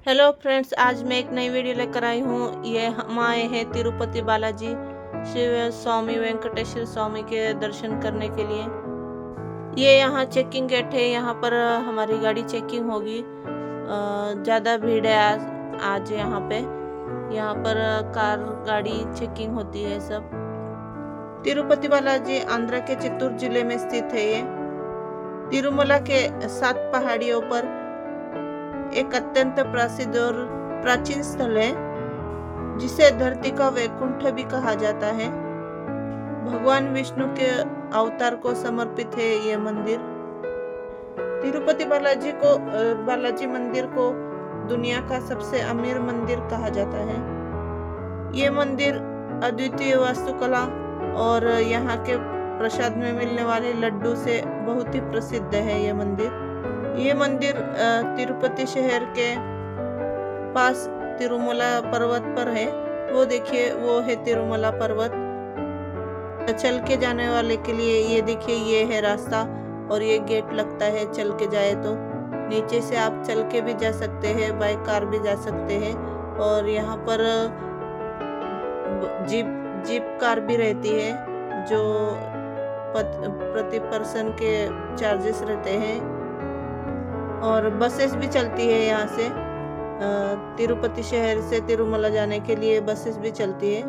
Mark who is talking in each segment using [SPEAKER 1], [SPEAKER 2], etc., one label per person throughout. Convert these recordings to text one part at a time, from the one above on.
[SPEAKER 1] Hello friends, आज मैं एक नई वीडियो लेकर आई हूँ। ये हम आए हैं तिरुपति बालाजी शिव स्वामी वेंकटेश्वर स्वामी के दर्शन करने के लिए। ये यहाँ चेकिंग गेट है। यहाँ पर हमारी गाड़ी चेकिंग होगी। ज़्यादा भीड़ है आज यहाँ पे। यहाँ पर कार गाड़ी चेकिंग होती है सब। तिरुपति बालाजी आंध्र के चित्तूर जिले में स्थित है। ये तिरुमला के 7 पहाड़ियों पर एक अत्यंत प्रसिद्ध और प्राचीन स्थल है, जिसे धरती का वैकुंठ भी कहा जाता है। भगवान विष्णु के अवतार को समर्पित है ये मंदिर। तिरुपति बालाजी मंदिर को दुनिया का सबसे अमीर मंदिर कहा जाता है। ये मंदिर अद्वितीय वास्तुकला और यहाँ के प्रसाद में मिलने वाले लड्डू से बहुत ही प्रसिद्ध है। ये मंदिर तिरुपति शहर के पास तिरुमला पर्वत पर है। वो देखिए, वो है तिरुमला पर्वत। चल के जाने वाले के लिए ये देखिए, ये है रास्ता और ये गेट लगता है। चल के जाए तो नीचे से आप चल के भी जा सकते हैं, बाय कार भी जा सकते हैं। और यहाँ पर जीप कार भी रहती है, जो प्रति पर्सन के चार्जेस रहते हैं। और बसेस भी चलती है यहाँ से। तिरुपति शहर से तिरुमला जाने के लिए बसेस भी चलती है।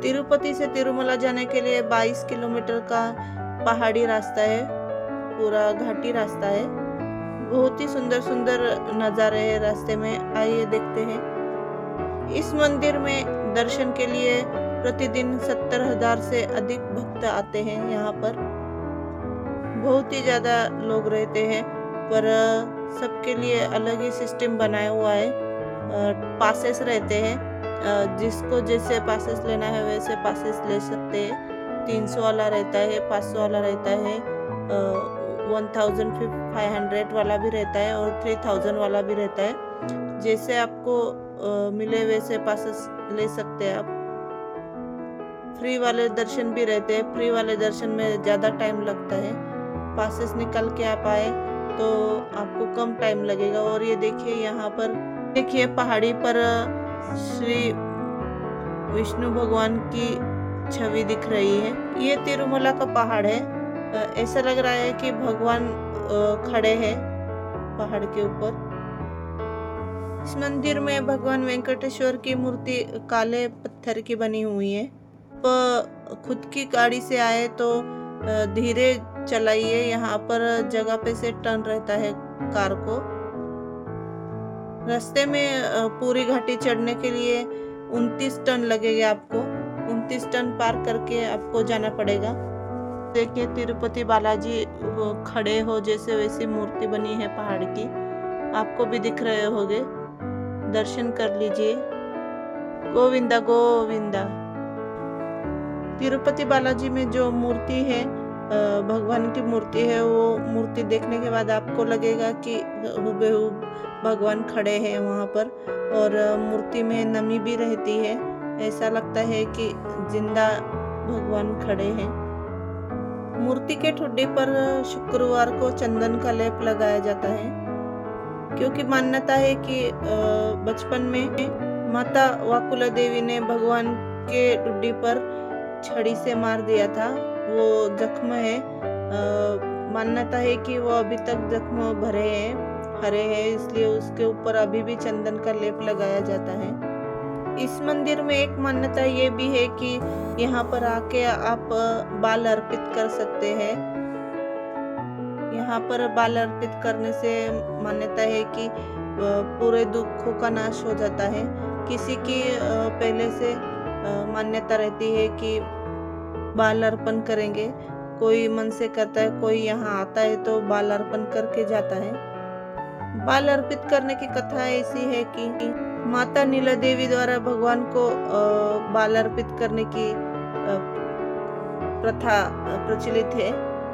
[SPEAKER 1] तिरुपति से तिरुमला जाने के लिए 22 किलोमीटर का पहाड़ी रास्ता है, पूरा घाटी रास्ता है। बहुत ही सुंदर सुंदर नज़ारे हैं रास्ते में। आइए देखते हैं। इस मंदिर में दर्शन के लिए प्रतिदिन 70,000 से अधिक भक्त आते हैं। यहाँ पर बहुत ही ज़्यादा लोग रहते हैं, पर सबके लिए अलग ही सिस्टम बनाया हुआ है। पासेस रहते हैं, जिसको जैसे पासेस लेना है वैसे पासेस ले सकते हैं। 300 वाला रहता है, 500 वाला रहता है, 1500 वाला भी रहता है और 3000 वाला भी रहता है। जैसे आपको मिले वैसे पासेस ले सकते हैं आप। फ्री वाले दर्शन भी रहते हैं। फ्री वाले दर्शन में ज़्यादा टाइम लगता है। पासेस निकल के आप आए तो आपको कम टाइम लगेगा। और ये देखिए, यहाँ पर देखिए पहाड़ी पर श्री विष्णु भगवान की छवि दिख रही है। ये तिरुमला का पहाड़ है। ऐसा लग रहा है कि भगवान खड़े हैं पहाड़ के ऊपर। इस मंदिर में भगवान वेंकटेश्वर की मूर्ति काले पत्थर की बनी हुई है। खुद की गाड़ी से आए तो धीरे चलाइए। यहाँ पर जगह पे से टर्न रहता है कार को। रास्ते में पूरी घाटी चढ़ने के लिए 29 टन लगेंगे आपको। 29 टन पार करके आपको जाना पड़ेगा। देखिए, तिरुपति बालाजी वो खड़े हो जैसे वैसी मूर्ति बनी है पहाड़ की। आपको भी दिख रहे होंगे। दर्शन कर लीजिए। गोविंदा गोविंदा। तिरुपति बालाजी में जो मूर्ति है, भगवान की मूर्ति है, वो मूर्ति देखने के बाद आपको लगेगा कि हुबेहूब भगवान खड़े हैं वहाँ पर। और मूर्ति में नमी भी रहती है। ऐसा लगता है कि जिंदा भगवान खड़े हैं। मूर्ति के ठुड्डे पर शुक्रवार को चंदन का लेप लगाया जाता है, क्योंकि मान्यता है कि बचपन में माता वाकुला देवी ने भगवान के ठुड्डी पर छड़ी से मार दिया था। वो जख्म है। मान्यता है कि वो अभी तक जख्म भरे हैं, हरे हैं, इसलिए उसके ऊपर अभी भी चंदन का लेप लगाया जाता है। इस मंदिर में एक मान्यता ये भी है कि यहाँ पर आके आप बाल अर्पित कर सकते हैं। यहाँ पर बाल अर्पित करने से मान्यता है कि पूरे दुखों का नाश हो जाता है। किसी की पहले से मान्यता रहती है कि बाल अर्पण करेंगे। कोई मन से करता है, कोई यहाँ आता है तो बाल अर्पण करके जाता है। बाल अर्पित करने की कथा ऐसी है कि माता नीला देवी द्वारा भगवान को बाल अर्पित करने की प्रथा प्रचलित है,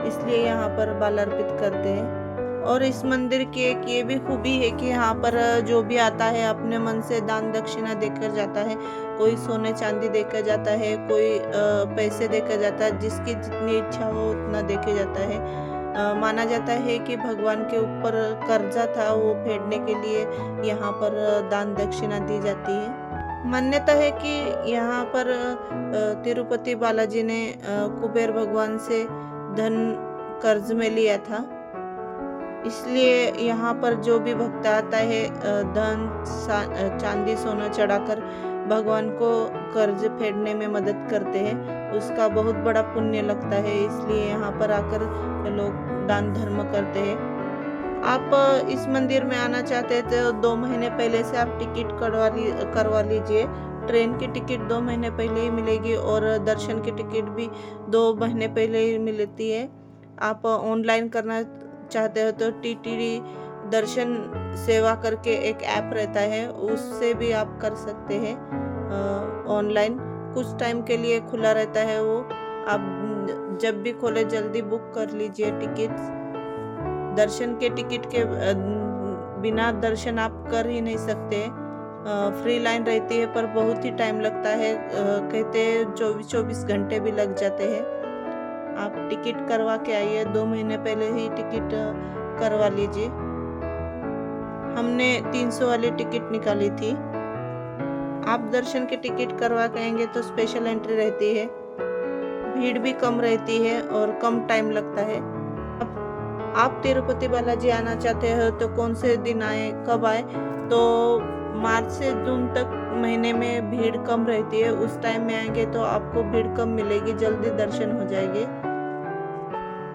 [SPEAKER 1] इसलिए यहाँ पर बाल अर्पित करते हैं। और इस मंदिर की एक ये भी खूबी है कि यहाँ पर जो भी आता है अपने मन से दान दक्षिणा देकर जाता है। कोई सोने चांदी देकर जाता है, कोई पैसे देकर जाता है। जिसकी जितनी इच्छा हो उतना देके जाता है। माना जाता है कि भगवान के ऊपर कर्जा था, वो फेडने के लिए यहाँ पर दान दक्षिणा दी जाती है। मान्यता है कि यहाँ पर तिरुपति बालाजी ने कुबेर भगवान से धन कर्ज में लिया था, इसलिए यहाँ पर जो भी भक्त आता है धन चांदी सोना चढ़ाकर भगवान को कर्ज फेडने में मदद करते हैं, उसका बहुत बड़ा पुण्य लगता है, इसलिए यहाँ पर आकर लोग दान धर्म करते हैं। आप इस मंदिर में आना चाहते हैं तो 2 महीने पहले से आप टिकट करवा लीजिए। ट्रेन की टिकट 2 महीने पहले ही मिलेगी और दर्शन की टिकट भी 2 महीने पहले ही मिलती है। आप ऑनलाइन करना चाहते हो तो टीटीडी दर्शन सेवा करके एक ऐप रहता है, उससे भी आप कर सकते हैं ऑनलाइन। कुछ टाइम के लिए खुला रहता है वो, आप जब भी खोले जल्दी बुक कर लीजिए टिकट। दर्शन के टिकट के बिना दर्शन आप कर ही नहीं सकते। फ्री लाइन रहती है पर बहुत ही टाइम लगता है, कहते हैं 24 घंटे भी लग जाते हैं। आप टिकट करवा के आइए, 2 महीने पहले ही टिकट करवा लीजिए। हमने 300 वाली टिकट निकाली थी। आप दर्शन की टिकट करवा के आएंगे तो स्पेशल एंट्री रहती है, भीड़ भी कम रहती है और कम टाइम लगता है। आप तिरुपति बालाजी आना चाहते हो तो कौन से दिन आए, कब आए, तो मार्च से जून तक महीने में भीड़ कम रहती है, उस टाइम में आएंगे तो आपको भीड़ कम मिलेगी, जल्दी दर्शन हो जाएंगे।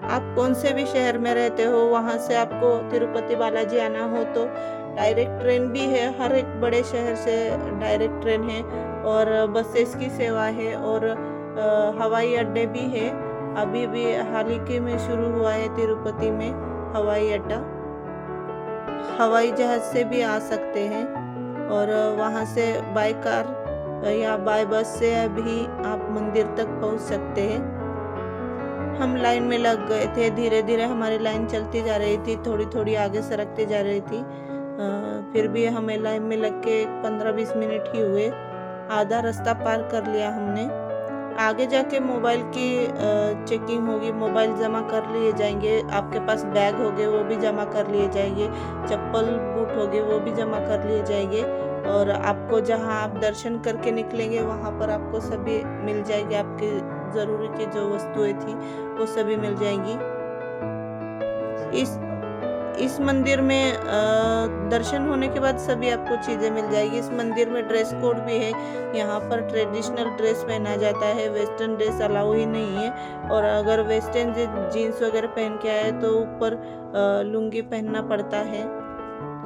[SPEAKER 1] आप कौन से भी शहर में रहते हो, वहां से आपको तिरुपति बालाजी आना हो तो डायरेक्ट ट्रेन भी है, हर एक बड़े शहर से डायरेक्ट ट्रेन है और बसेस की सेवा है और हवाई अड्डे भी है। अभी भी हाल ही में शुरू हुआ है तिरुपति में हवाई अड्डा। हवाई जहाज से भी आ सकते हैं और वहां से बाय कार या बाय बस से भी आप मंदिर तक पहुंच सकते हैं। हम लाइन में लग गए थे, धीरे धीरे हमारी लाइन चलती जा रही थी, थोड़ी थोड़ी आगे सरकती जा रही थी। फिर भी हमें लाइन में लग के 15-20 मिनट ही हुए, आधा रास्ता पार कर लिया हमने। आगे जाके मोबाइल की चेकिंग होगी, मोबाइल जमा कर लिए जाएंगे, आपके पास बैग होंगे वो भी जमा कर लिए जाएंगे, चप्पल बूट होंगे वो भी जमा कर लिए जाएंगे और आपको जहां आप दर्शन करके निकलेंगे वहां पर आपको सभी मिल जाएगी, आपकी जरूरी की जो वस्तुएं थी वो सभी मिल जाएंगी। इस मंदिर में दर्शन होने के बाद सभी आपको चीजें मिल जाएगी। इस मंदिर में ड्रेस कोड भी है, यहाँ पर ट्रेडिशनल ड्रेस पहना जाता है, वेस्टर्न ड्रेस अलाउ ही नहीं है। और अगर वेस्टर्न जीन्स वगैरह पहन के आए तो ऊपर लुंगी पहनना पड़ता है।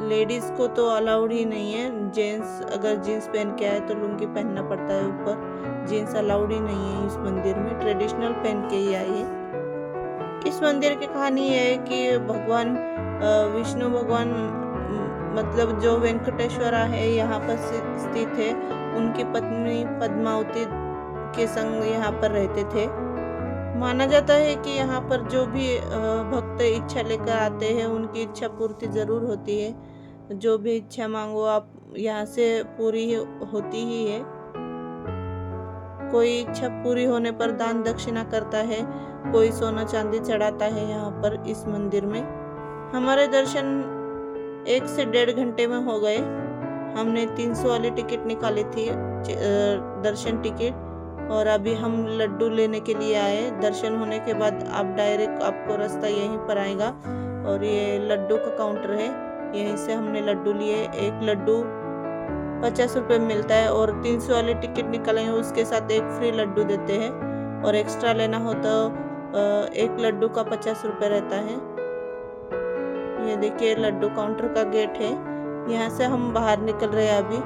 [SPEAKER 1] लेडीज को तो अलाउड ही नहीं है, जेंट्स अगर जीन्स पहन के आए तो लुंगी पहनना पड़ता है ऊपर, जीन्स अलाउड ही नहीं है इस मंदिर में, ट्रेडिशनल पहन के ही आइए। इस मंदिर की कहानी यह है कि भगवान विष्णु भगवान मतलब जो वेंकटेश्वरा है यहाँ पर स्थित है, उनकी पत्नी पद्मावती के संग यहाँ पर रहते थे। माना जाता है कि यहाँ पर जो भी भक्त इच्छा लेकर आते हैं उनकी इच्छा पूर्ति जरूर होती है। जो भी इच्छा मांगो आप यहाँ से पूरी होती ही है। कोई इच्छा पूरी होने पर दान दक्षिणा करता है, कोई सोना चांदी चढ़ाता है यहाँ पर इस मंदिर में। हमारे दर्शन 1 से 1.5 घंटे में हो गए। हमने 300 वाली टिकट निकाली थी दर्शन टिकट, और अभी हम लड्डू लेने के लिए आए। दर्शन होने के बाद आप डायरेक्ट आपको रास्ता यहीं पर आएगा और ये लड्डू का काउंटर है, यहीं से हमने लड्डू लिए। एक लड्डू 50 रुपये मिलता है और 300 वाली टिकट निकालेंगे उसके साथ एक फ्री लड्डू देते हैं, और एक्स्ट्रा लेना हो तो एक लड्डू का 50 रुपये रहता है। ये देखिए लड्डू काउंटर का गेट है, यहाँ से हम बाहर निकल रहे हैं अभी।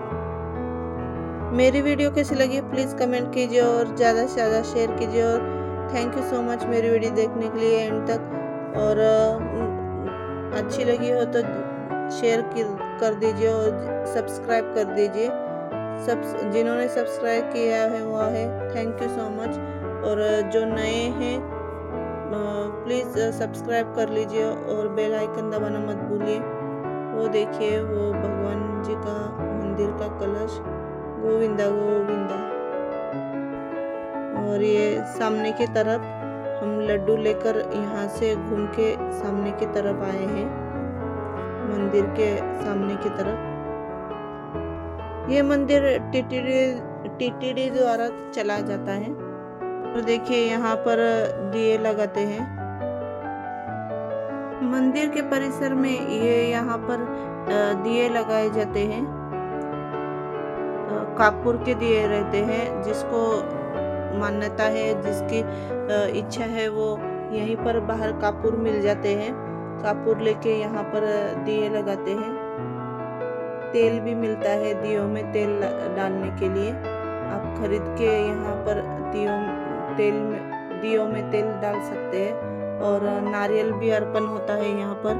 [SPEAKER 1] मेरी वीडियो कैसी लगी प्लीज़ कमेंट कीजिए और ज़्यादा से ज़्यादा शेयर कीजिए, और थैंक यू सो मच मेरी वीडियो देखने के लिए एंड तक। और अच्छी लगी हो तो शेयर कर दीजिए और सब्सक्राइब कर दीजिए। जिन्होंने सब्सक्राइब किया है वो है, थैंक यू सो मच। और जो नए हैं प्लीज़ सब्सक्राइब कर लीजिए और बेल आइकन दबाना मत भूलिए। वो देखिए वो भगवान जी का मंदिर का कलश, गोविंदा गोविंदा। और ये सामने की तरफ हम लड्डू लेकर यहाँ से घूम के सामने की तरफ आए हैं, मंदिर के सामने की तरफ। ये मंदिर टीटीडी द्वारा चला जाता है। तो देखिए यहाँ पर दिए लगाते हैं। मंदिर के परिसर में ये यहाँ पर दिए लगाए जाते हैं। कपूर के दिए रहते हैं, जिसको मान्यता है, जिसकी इच्छा है वो यहीं पर बाहर कपूर मिल जाते हैं। कपूर लेके यहाँ पर दिए लगाते हैं। तेल भी मिलता है दियों में तेल डालने के लिए। आप खरीद के यहाँ पर दियों में तेल डाल सकते हैं। और नारियल भी अर्पण होता है यहाँ पर।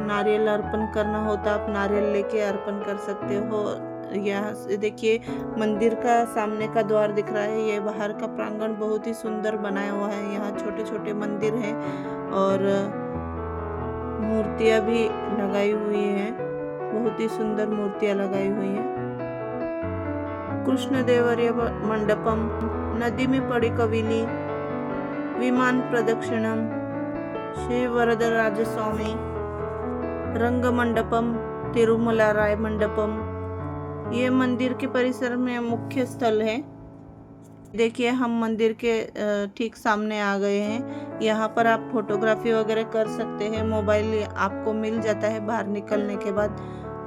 [SPEAKER 1] नारियल अर्पण करना होता, आप नारियल लेके अर्पण कर सकते हो। यहाँ से देखिए मंदिर का सामने का द्वार दिख रहा है। ये बाहर का प्रांगण बहुत ही सुंदर बनाया हुआ है। यहाँ छोटे छोटे मंदिर हैं और मूर्तियां भी लगाई हुई हैं। बहुत ही सुंदर मूर्तियां लगाई हुई हैं। कृष्ण देवरिया मंडपम, नदी में पड़ी कविली, विमान प्रदक्षिणम, श्री वरदराज स्वामी, रंग मंडपम, तिरुमला राय मंडपम। ये मंदिर के परिसर में मुख्य स्थल है। देखिए हम मंदिर के ठीक सामने आ गए हैं। यहाँ पर आप फोटोग्राफी वगैरह कर सकते हैं। मोबाइल आपको मिल जाता है बाहर निकलने के बाद।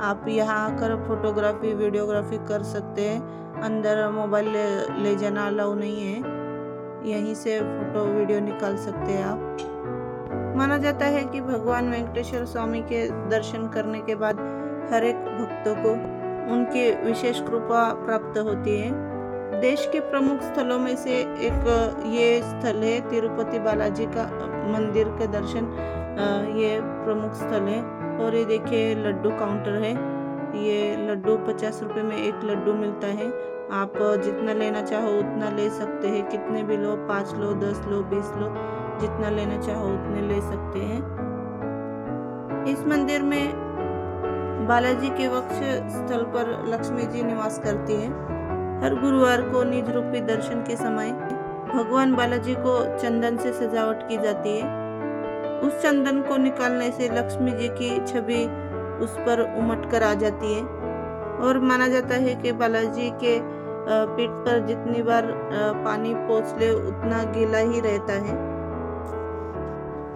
[SPEAKER 1] आप यहाँ आकर फोटोग्राफी वीडियोग्राफी कर सकते हैं। अंदर मोबाइल ले जाना अलाउ नहीं है। यहीं से फोटो वीडियो निकाल सकते हैं आप। माना जाता है कि भगवान वेंकटेश्वर स्वामी के दर्शन करने के बाद हर एक भक्तों को उनकी विशेष कृपा प्राप्त होती है। देश के प्रमुख स्थलों में से एक ये स्थल है। तिरुपति बालाजी का मंदिर के दर्शन ये प्रमुख स्थल है। और ये देखिए लड्डू काउंटर है। ये लड्डू 50 रुपए में एक लड्डू मिलता है। आप जितना लेना चाहो उतना ले सकते हैं। कितने भी लो, 5 लो, 10 लो, 20 लो, जितना लेना चाहो उतने ले सकते हैं। इस मंदिर में बालाजी के वक्ष स्थल पर लक्ष्मी जी निवास करती है। हर गुरुवार को निज रूपी दर्शन के समय भगवान बालाजी को चंदन से सजावट की जाती है। उस चंदन को निकालने से लक्ष्मी जी की छवि उस पर उमट कर आ जाती है। और माना जाता है कि बालाजी के पीठ पर जितनी बार पानी पोंछ ले उतना गीला ही रहता है।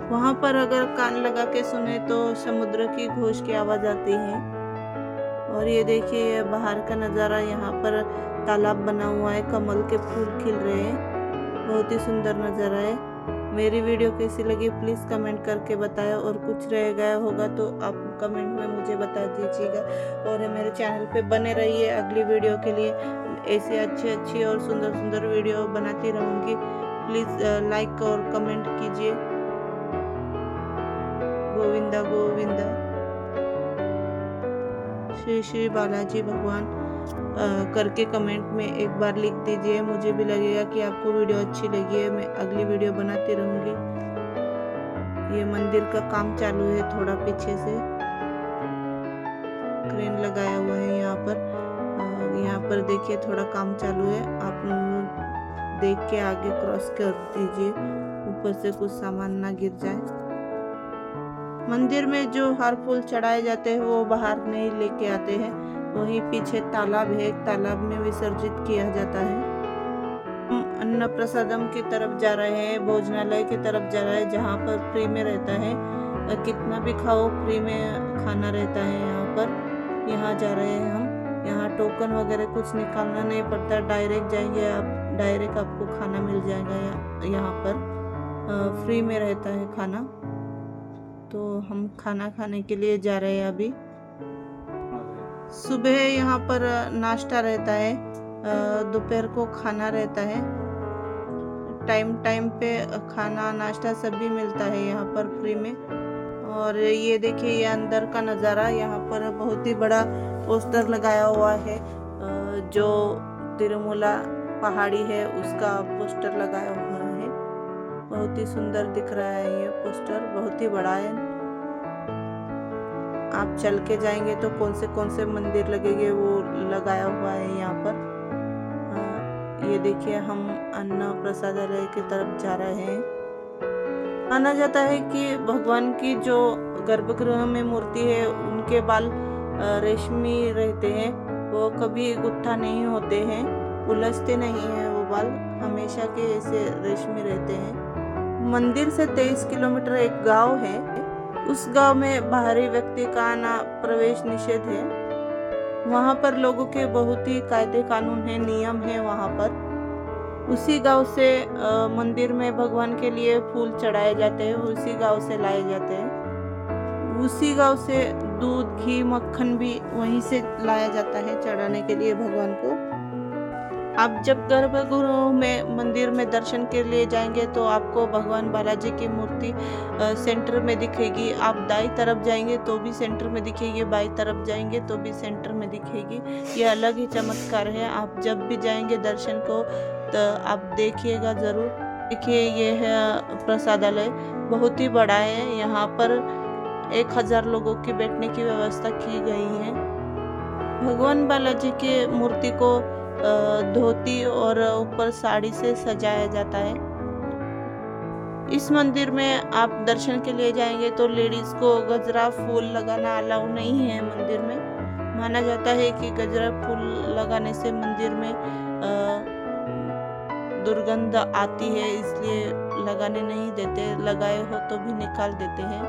[SPEAKER 1] वहां पर अगर कान लगा के सुने तो समुद्र की घोष की आवाज आती है। और ये देखिए बाहर का नज़ारा। यहाँ पर तालाब बना हुआ है, कमल के फूल खिल रहे हैं। बहुत ही सुंदर नज़ारा है। मेरी वीडियो कैसी लगी प्लीज़ कमेंट करके बताएं। और कुछ रह गया होगा तो आप कमेंट में मुझे बता दीजिएगा। और मेरे चैनल पे बने रहिए अगली वीडियो के लिए। ऐसी अच्छी और सुंदर वीडियो बनाती रहूँगी। प्लीज़ लाइक और कमेंट कीजिए। गोविंदा गोविंदा, श्री श्री बालाजी भगवान करके कमेंट में एक बार लिख दीजिए। मुझे भी लगेगा कि आपको वीडियो अच्छी लगी है। मैं अगली वीडियो बनाती रहूँगी। ये मंदिर का काम चालू है। थोड़ा पीछे से क्रेन लगाया हुआ है यहाँ पर। यहाँ पर देखिए थोड़ा काम चालू है। आप देख के आगे क्रॉस कर दीजिए, ऊपर से कुछ सामान ना गिर जाए। मंदिर में जो हार फूल चढ़ाए जाते हैं वो बाहर नहीं लेके आते हैं। वहीं पीछे तालाब है, एक तालाब में विसर्जित किया जाता है। हम अन्न प्रसादम की तरफ जा रहे हैं, भोजनालय की तरफ जा रहे हैं, जहाँ पर फ्री में रहता है। कितना भी खाओ फ्री में खाना रहता है यहाँ पर। यहाँ जा रहे हैं हम। यहाँ टोकन वगैरह कुछ निकालना नहीं पड़ता, डायरेक्ट जाएंगे आप, डायरेक्ट आपको खाना मिल जाएगा। यहाँ पर फ्री में रहता है खाना। तो हम खाना खाने के लिए जा रहे हैं अभी। सुबह यहाँ पर नाश्ता रहता है, दोपहर को खाना रहता है। टाइम पे खाना नाश्ता सब भी मिलता है यहाँ पर फ्री में। और ये देखिए ये अंदर का नज़ारा। यहाँ पर बहुत ही बड़ा पोस्टर लगाया हुआ है। जो तिरुमला पहाड़ी है उसका पोस्टर लगाया हुआ है। बहुत ही सुंदर दिख रहा है ये पोस्टर, बहुत ही बड़ा है। आप चल के जाएंगे तो कौन से मंदिर लगेंगे वो लगाया हुआ है यहाँ पर। ये देखिए हम अन्न प्रसादालय की तरफ जा रहे हैं। माना जाता है कि भगवान की जो गर्भगृह में मूर्ति है उनके बाल रेशमी रहते हैं, वो कभी गुत्था नहीं होते हैं, उलझते नहीं हैं, वो बाल हमेशा के ऐसे रेशमी रहते हैं। मंदिर से 23 किलोमीटर एक गांव है, उस गांव में बाहरी व्यक्ति का आना प्रवेश निषेध है। वहां पर लोगों के बहुत ही कायदे कानून है, नियम है वहां पर। उसी गांव से मंदिर में भगवान के लिए फूल चढ़ाए जाते हैं, उसी गांव से लाए जाते हैं। उसी गांव से दूध, घी, मक्खन भी वहीं से लाया जाता है चढ़ाने के लिए भगवान को। आप जब गर्भगृह में मंदिर में दर्शन के लिए जाएंगे तो आपको भगवान बालाजी की मूर्ति सेंटर में दिखेगी। आप दाई तरफ जाएंगे तो भी सेंटर में दिखेगी, बाई तरफ जाएंगे तो भी सेंटर में दिखेगी। ये अलग ही चमत्कार है। आप जब भी जाएंगे दर्शन को तो आप देखिएगा ज़रूर। देखिए, ये है प्रसादालय, बहुत ही बड़ा है। यहाँ पर 1000 लोगों की बैठने की व्यवस्था की गई है। भगवान बालाजी की मूर्ति को धोती और ऊपर साड़ी से सजाया जाता है। इस मंदिर में आप दर्शन के लिए जाएंगे तो लेडीज को गजरा फूल लगाना अलाउ नहीं है मंदिर में। माना जाता है कि गजरा फूल लगाने से मंदिर में दुर्गंध आती है, इसलिए लगाने नहीं देते। लगाए हो तो भी निकाल देते हैं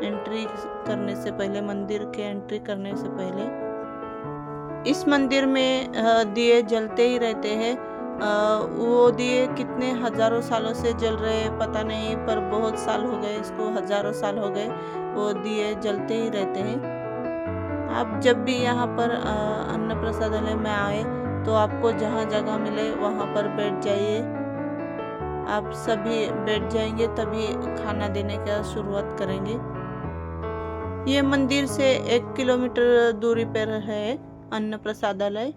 [SPEAKER 1] एंट्री करने से पहले, मंदिर के एंट्री करने से पहले। इस मंदिर में दिए जलते ही रहते हैं। वो दिए कितने हजारों सालों से जल रहे हैं पता नहीं, पर बहुत साल हो गए इसको, हजारों साल हो गए वो दिए जलते ही रहते हैं। आप जब भी यहाँ पर अन्न प्रसादालय में आए तो आपको जहाँ जगह मिले वहाँ पर बैठ जाइए। आप सभी बैठ जाएंगे तभी खाना देने का शुरुआत करेंगे। ये मंदिर से 1 किलोमीटर दूरी पर है अन्न प्रसादालय।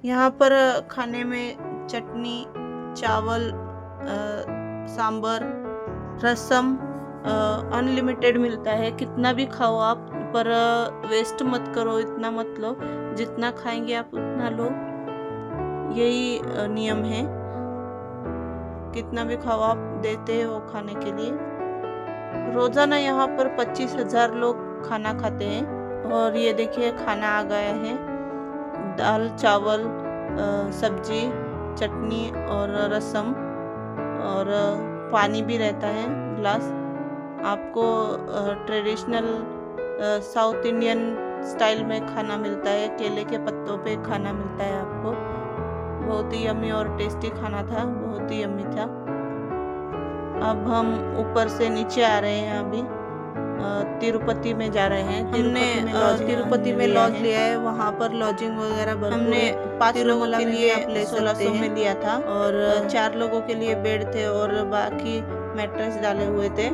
[SPEAKER 1] यहाँ पर खाने में चटनी, चावल, सांबर, रसम अनलिमिटेड मिलता है। कितना भी खाओ आप, पर वेस्ट मत करो, इतना मत लो, जितना खाएंगे आप उतना लो, यही नियम है। कितना भी खाओ आप, देते हैं वो खाने के लिए। रोजाना यहाँ पर 25,000 लोग खाना खाते हैं। और ये देखिए खाना आ गया है, दाल, चावल, सब्जी, चटनी और रसम, और पानी भी रहता है ग्लास। आपको ट्रेडिशनल साउथ इंडियन स्टाइल में खाना मिलता है, केले के पत्तों पे खाना मिलता है आपको। बहुत ही यम्मी और टेस्टी खाना था, बहुत ही यम्मी था। अब हम ऊपर से नीचे आ रहे हैं, अभी तिरुपति में जा रहे हैं। हमने तिरुपति में लॉज लिया है, वहाँ पर लॉजिंग वगैरह हमने 5 लोगों के लिए 1600 में लिया था, और 4 लोगों के लिए बेड थे और बाकी मैट्रेस डाले हुए थे।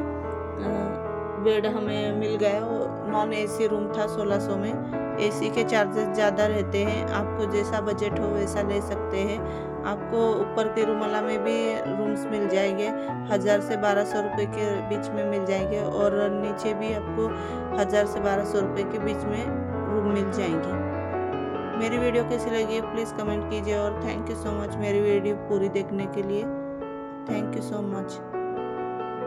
[SPEAKER 1] बेड हमें मिल गया, वो नॉन एसी रूम था 1600 में। एसी के चार्जेस ज़्यादा रहते हैं, आपको जैसा बजट हो वैसा ले सकते हैं। आपको ऊपर तिरुमला में भी रूम्स मिल जाएंगे, 1000 से 1200 रुपये के बीच में मिल जाएंगे, और नीचे भी आपको 1000 से 1200 रुपये के बीच में रूम मिल जाएंगे। मेरी वीडियो कैसी लगी प्लीज़ कमेंट कीजिए, और थैंक यू सो मच मेरी वीडियो पूरी देखने के लिए। Thank you so much.